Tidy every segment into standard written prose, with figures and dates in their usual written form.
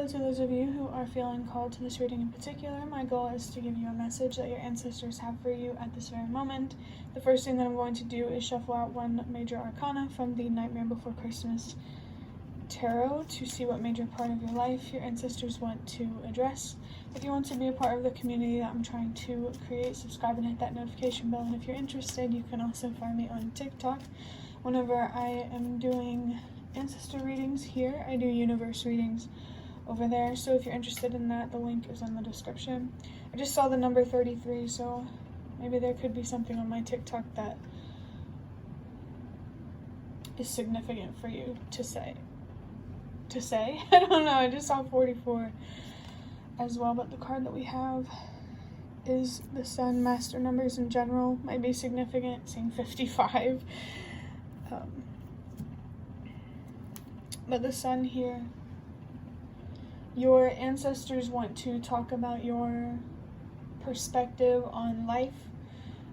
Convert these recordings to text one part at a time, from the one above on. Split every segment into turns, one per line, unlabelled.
hello to those of you who are feeling called to this reading in particular. My goal is to give you a message that your ancestors have for you at this very moment. The first thing that I'm going to do is shuffle out one major arcana from the Nightmare Before Christmas tarot to see what major part of your life your ancestors want to address. If you want to be a part of the community that I'm trying to create, subscribe and hit that notification bell. And if you're interested, you can also find me on TikTok. Whenever I am doing ancestor readings here, I do universe readings over there. So if you're interested in that, the link is in the description. I just saw the number 33, so maybe there could be something on my TikTok that is significant for you to say. I don't know, I just saw 44 as well, but the card that we have is the Sun. Master numbers in general might be significant, seeing 55. But the Sun here, your ancestors want to talk about your perspective on life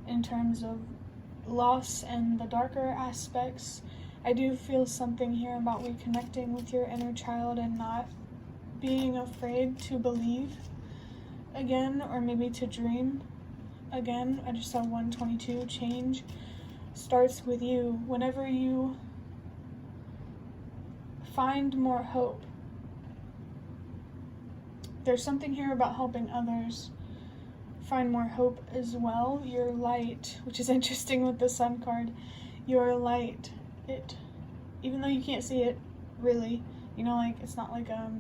in terms of loss and the darker aspects. I do feel something here about reconnecting with your inner child and not being afraid to believe again, or maybe to dream again. I just saw 122. Change starts with you. Whenever you find more hope, there's something here about helping others find more hope as well. Your light, which is interesting with the Sun card, your light, it, even though you can't see it really, you know, like it's not like a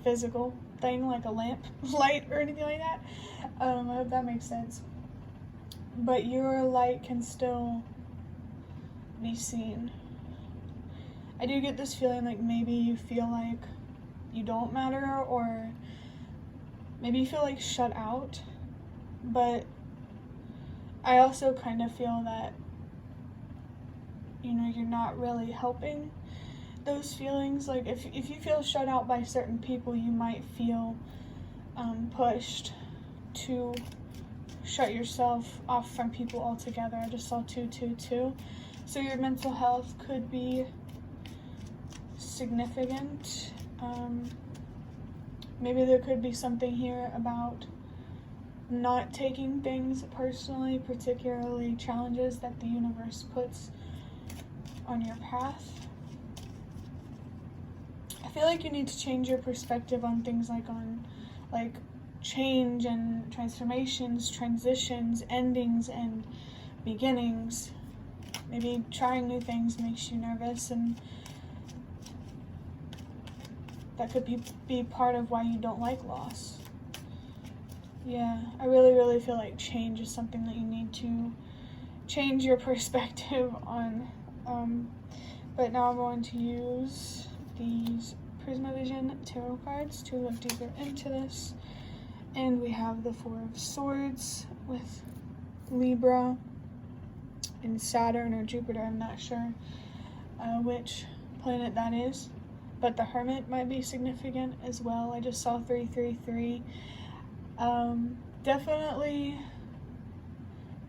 physical thing, like a lamp light or anything like that. I hope that makes sense. But your light can still be seen. I do get this feeling like maybe you feel like you don't matter, or maybe you feel like shut out, but I also kind of feel that, you know, you're not really helping those feelings. Like if you feel shut out by certain people, you might feel pushed to shut yourself off from people altogether. I just saw 222. So your mental health could be significant. Maybe there could be something here about not taking things personally, particularly challenges that the universe puts on your path. I feel like you need to change your perspective on things like change and transformations, transitions, endings and beginnings. Maybe trying new things makes you nervous, and that could be part of why you don't like loss. Yeah, I really feel like change is something that you need to change your perspective on. But now I'm going to use these Prismavision tarot cards to look deeper into this. And we have the Four of Swords with Libra and Saturn or Jupiter, I'm not sure which planet that is. But the Hermit might be significant as well. I just saw 333. Definitely,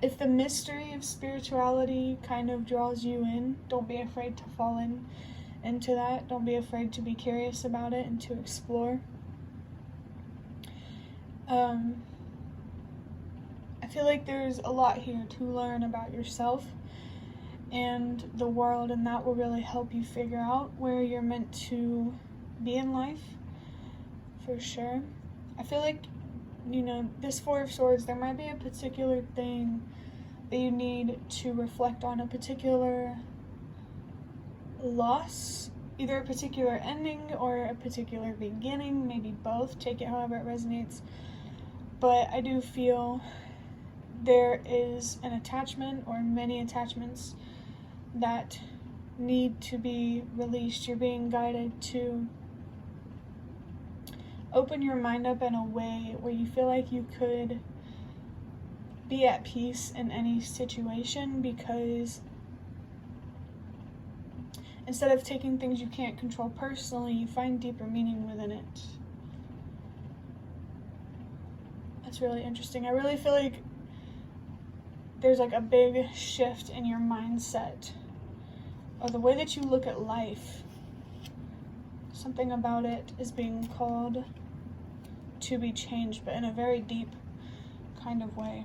if the mystery of spirituality kind of draws you in, don't be afraid to fall into that. Don't be afraid to be curious about it and to explore. I feel like there's a lot here to learn about yourself and the world, and that will really help you figure out where you're meant to be in life, for sure. I feel like, you know, this Four of Swords, there might be a particular thing that you need to reflect on, a particular loss, either a particular ending or a particular beginning, maybe both, take it however it resonates. But I do feel there is an attachment or many attachments that need to be released. You're being guided to open your mind up in a way where you feel like you could be at peace in any situation, because instead of taking things you can't control personally, you find deeper meaning within it. That's really interesting. I really feel like there's like a big shift in your mindset or the way that you look at life. something about it is being called to be changed, but in a very deep kind of way.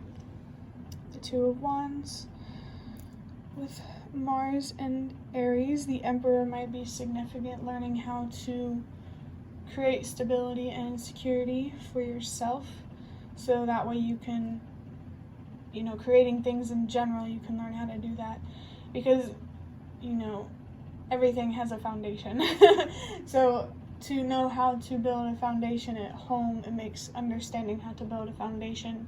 The Two of Wands with Mars and Aries, the Emperor might be significant, learning how to create stability and security for yourself, so that way you can, creating things in general, you can learn how to do that, because, everything has a foundation. So to know how to build a foundation at home, it makes understanding how to build a foundation,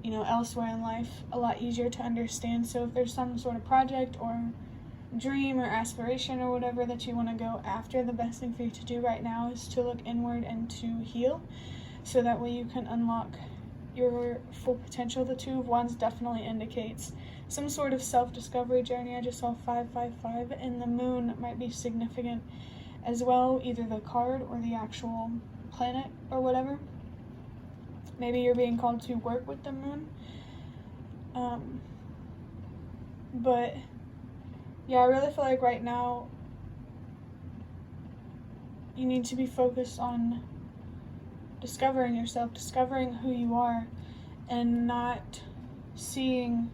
elsewhere in life a lot easier to understand. So if there's some sort of project or dream or aspiration or whatever that you want to go after, the best thing for you to do right now is to look inward and to heal, so that way you can unlock your full potential. The Two of Wands definitely indicates some sort of self-discovery journey. I just saw 555, and the moon might be significant as well, either the card or the actual planet or whatever. Maybe you're being called to work with the moon. But yeah, I really feel like right now you need to be focused on discovering yourself, discovering who you are, and not seeing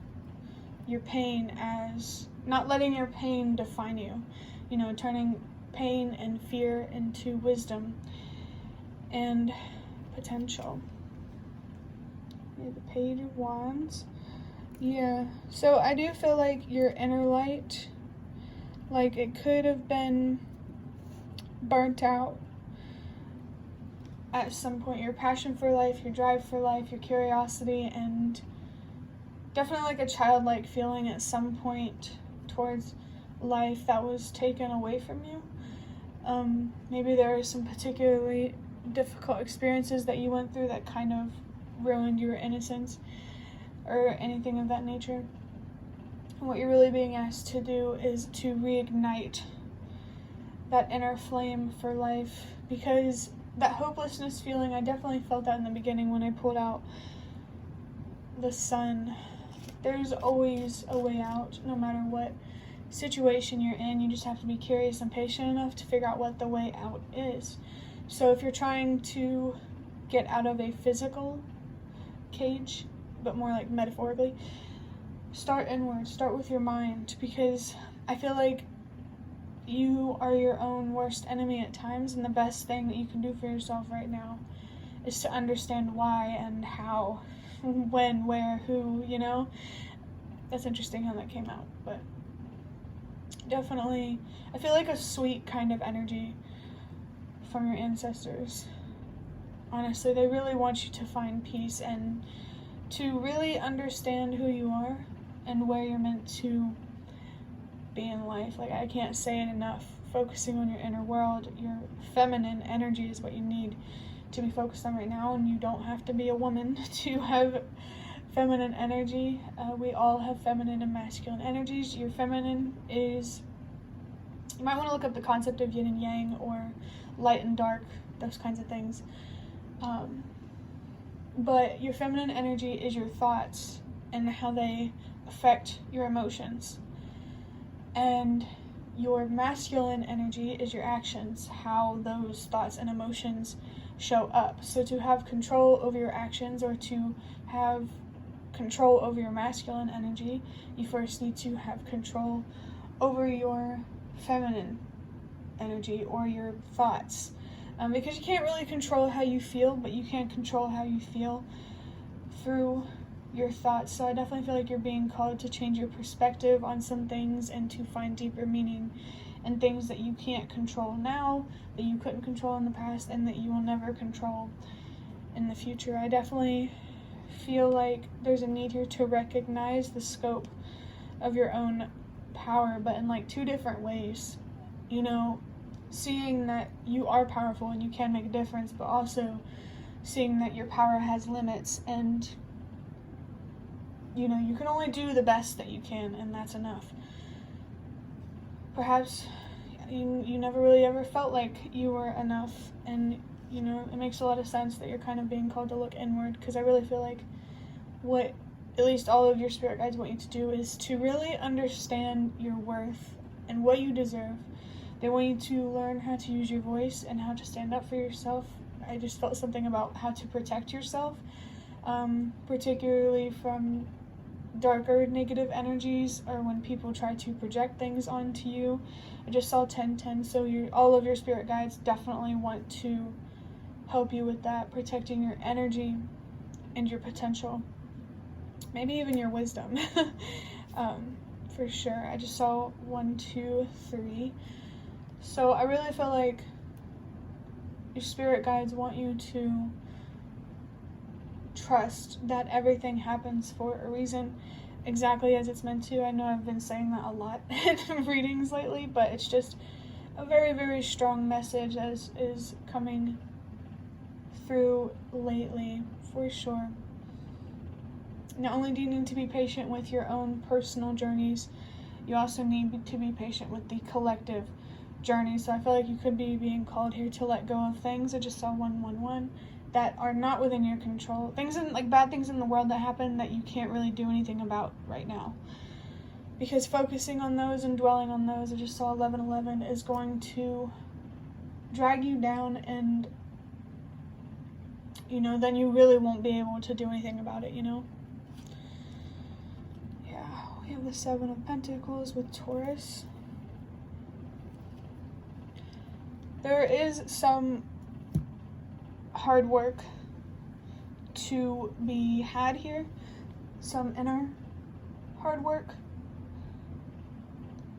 your pain as, not letting your pain define you, turning pain and fear into wisdom and potential. The Page of Wands. Yeah, so I do feel like your inner light, like it could have been burnt out at some point. Your passion for life, your drive for life, your curiosity, and definitely like a childlike feeling at some point towards life that was taken away from you. Maybe there are some particularly difficult experiences that you went through that kind of ruined your innocence or anything of that nature. And what you're really being asked to do is to reignite that inner flame for life, because that hopelessness feeling, I definitely felt that in the beginning when I pulled out the Sun. There's always a way out, no matter what situation you're in. You just have to be curious and patient enough to figure out what the way out is. So if you're trying to get out of a physical cage, but more like metaphorically, start inward, start with your mind, because I feel like you are your own worst enemy at times, and the best thing that you can do for yourself right now is to understand why and how, when, where, who, That's interesting how that came out, but definitely, I feel like a sweet kind of energy from your ancestors. Honestly, they really want you to find peace and to really understand who you are and where you're meant to be in life. Like, I can't say it enough. Focusing on your inner world, your feminine energy is what you need to be focused on right now, and you don't have to be a woman to have feminine energy. We all have feminine and masculine energies. Your feminine is, you might want to look up the concept of yin and yang or light and dark, those kinds of things. But your feminine energy is your thoughts and how they affect your emotions. And your masculine energy is your actions, how those thoughts and emotions show up. So to have control over your actions, or to have control over your masculine energy, you first need to have control over your feminine energy or your thoughts. Because you can't really control how you feel, but you can control how you feel through your thoughts. So I definitely feel like you're being called to change your perspective on some things and to find deeper meaning in things that you can't control now, that you couldn't control in the past, and that you will never control in the future. I definitely feel like there's a need here to recognize the scope of your own power, but in like two different ways. Seeing that you are powerful and you can make a difference, but also seeing that your power has limits, and you can only do the best that you can, and that's enough. Perhaps you never really ever felt like you were enough, and it makes a lot of sense that you're kind of being called to look inward, because I really feel like what at least all of your spirit guides want you to do is to really understand your worth and what you deserve. They want you to learn how to use your voice and how to stand up for yourself. I just felt something about how to protect yourself, particularly from darker negative energies or when people try to project things onto you. I just saw 1010, so all of your spirit guides definitely want to help you with that, protecting your energy and your potential, maybe even your wisdom. For sure. I just saw 1, 2, 3. So I really feel like your spirit guides want you to trust that everything happens for a reason, exactly as it's meant to. I know I've been saying that a lot in readings lately, but it's just a very, very strong message that is coming through lately, for sure. Not only do you need to be patient with your own personal journeys, you also need to be patient with the collective journey. So I feel like you could be being called here to let go of things. I just saw 111 that are not within your control. Things bad things in the world that happen that you can't really do anything about right now. Because focusing on those and dwelling on those, I just saw 1111, is going to drag you down, and then you really won't be able to do anything about it, Yeah, we have the 7 of Pentacles with Taurus. There is some hard work to be had here, some inner hard work.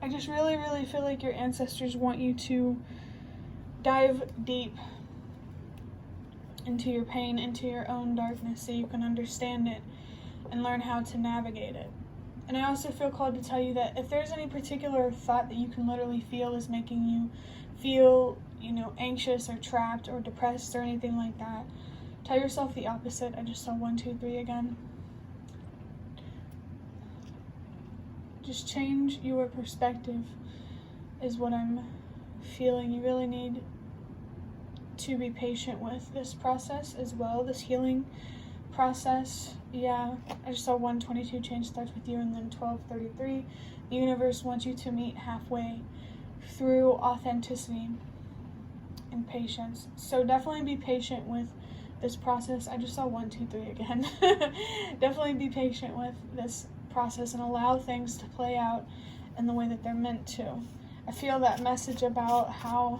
I just really, really feel like your ancestors want you to dive deep into your pain, into your own darkness, so you can understand it and learn how to navigate it. And I also feel called to tell you that if there's any particular thought that you can literally feel is making you feel, anxious or trapped or depressed or anything like that, tell yourself the opposite. I just saw 1, 2, 3 again. Just change your perspective is what I'm feeling. You really need to be patient with this process as well, this healing process. Yeah, I just saw 122, change starts with you, and then 1233. The universe wants you to meet halfway through authenticity and patience. So definitely be patient with this process. I just saw 1, 2, 3 again. Definitely be patient with this process and allow things to play out in the way that they're meant to. I feel that message about how,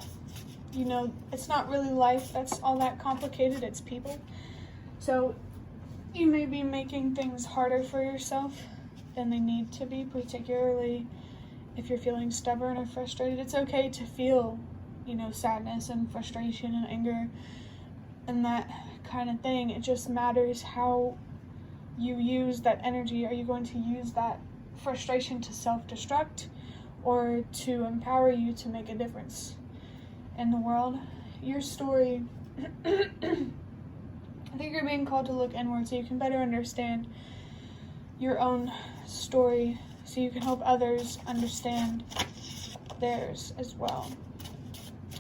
it's not really life that's all that complicated, it's people. So you may be making things harder for yourself than they need to be, particularly if you're feeling stubborn or frustrated. It's okay to feel, sadness and frustration and anger and that kind of thing. It just matters how you use that energy. Are you going to use that frustration to self-destruct or to empower you to make a difference in the world? Your story, I think you're being called to look inward so you can better understand your own story, so you can help others understand theirs as well.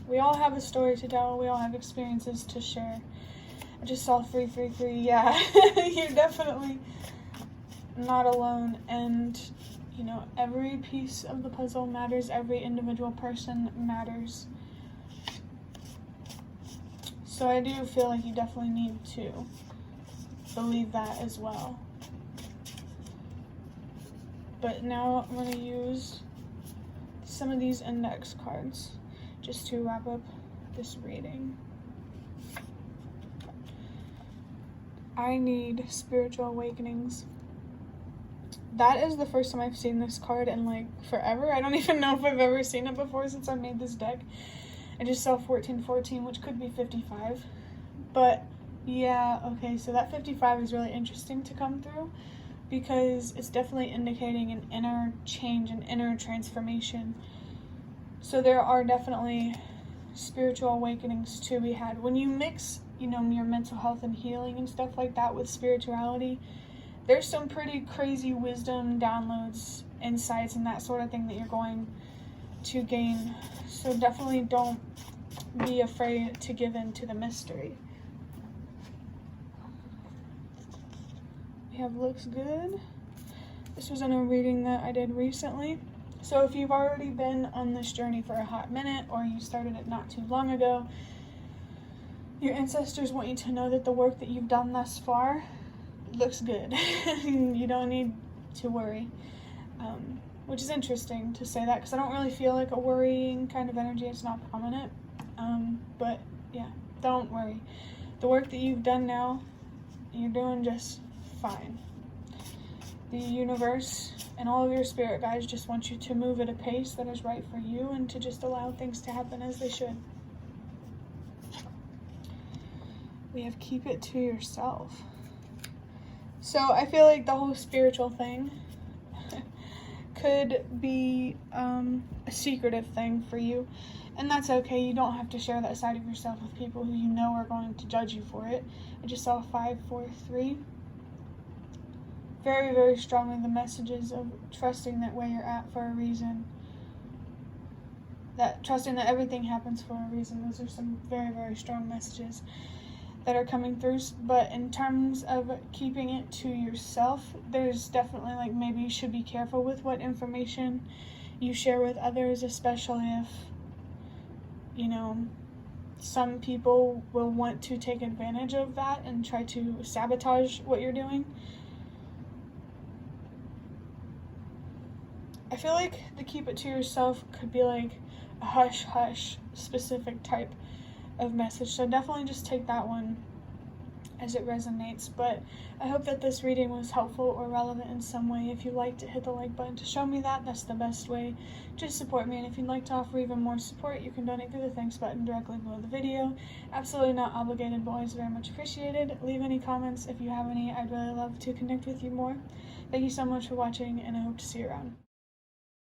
We all have a story to tell. We all have experiences to share. I just saw 333. Yeah, you're definitely not alone. And, every piece of the puzzle matters. Every individual person matters. So I do feel like you definitely need to believe that as well. But now I'm going to use some of these index cards just to wrap up this reading. I need spiritual awakenings. That is the first time I've seen this card in forever. I don't even know if I've ever seen it before since I made this deck. I just saw 1414, which could be 55. But yeah, okay, so that 55 is really interesting to come through because it's definitely indicating an inner change, an inner transformation. So there are definitely spiritual awakenings to be had. When you mix, your mental health and healing and stuff like that with spirituality, there's some pretty crazy wisdom, downloads, insights, and that sort of thing that you're going to gain. So definitely don't be afraid to give in to the mystery. We have looks good. This was in a reading that I did recently. So if you've already been on this journey for a hot minute, or you started it not too long ago, your ancestors want you to know that the work that you've done thus far looks good. You don't need to worry. Which is interesting to say that, because I don't really feel like a worrying kind of energy. It's not prominent. But yeah, don't worry. The work that you've done now, you're doing just fine. The universe and all of your spirit guides just want you to move at a pace that is right for you, and to just allow things to happen as they should. We have keep it to yourself. So I feel like the whole spiritual thing could be a secretive thing for you, and that's okay. You don't have to share that side of yourself with people who you know are going to judge you for it. I just saw 5, 4, 3. Very, very strongly the messages of trusting that where you're at for a reason. That trusting that everything happens for a reason. Those are some very, very strong messages that are coming through. But in terms of keeping it to yourself, there's definitely, like, maybe you should be careful with what information you share with others, especially if, you know, some people will want to take advantage of that and try to sabotage what you're doing. I feel like the keep it to yourself could be like a hush-hush specific type of message. So definitely just take that one as it resonates. But I hope that this reading was helpful or relevant in some way. If you liked it, hit the like button to show me that. That's the best way to support me. And if you'd like to offer even more support, you can donate through the thanks button directly below the video. Absolutely not obligated, but always very much appreciated. Leave any comments if you have any. I'd really love to connect with you more. Thank you so much for watching, and I hope to see you around.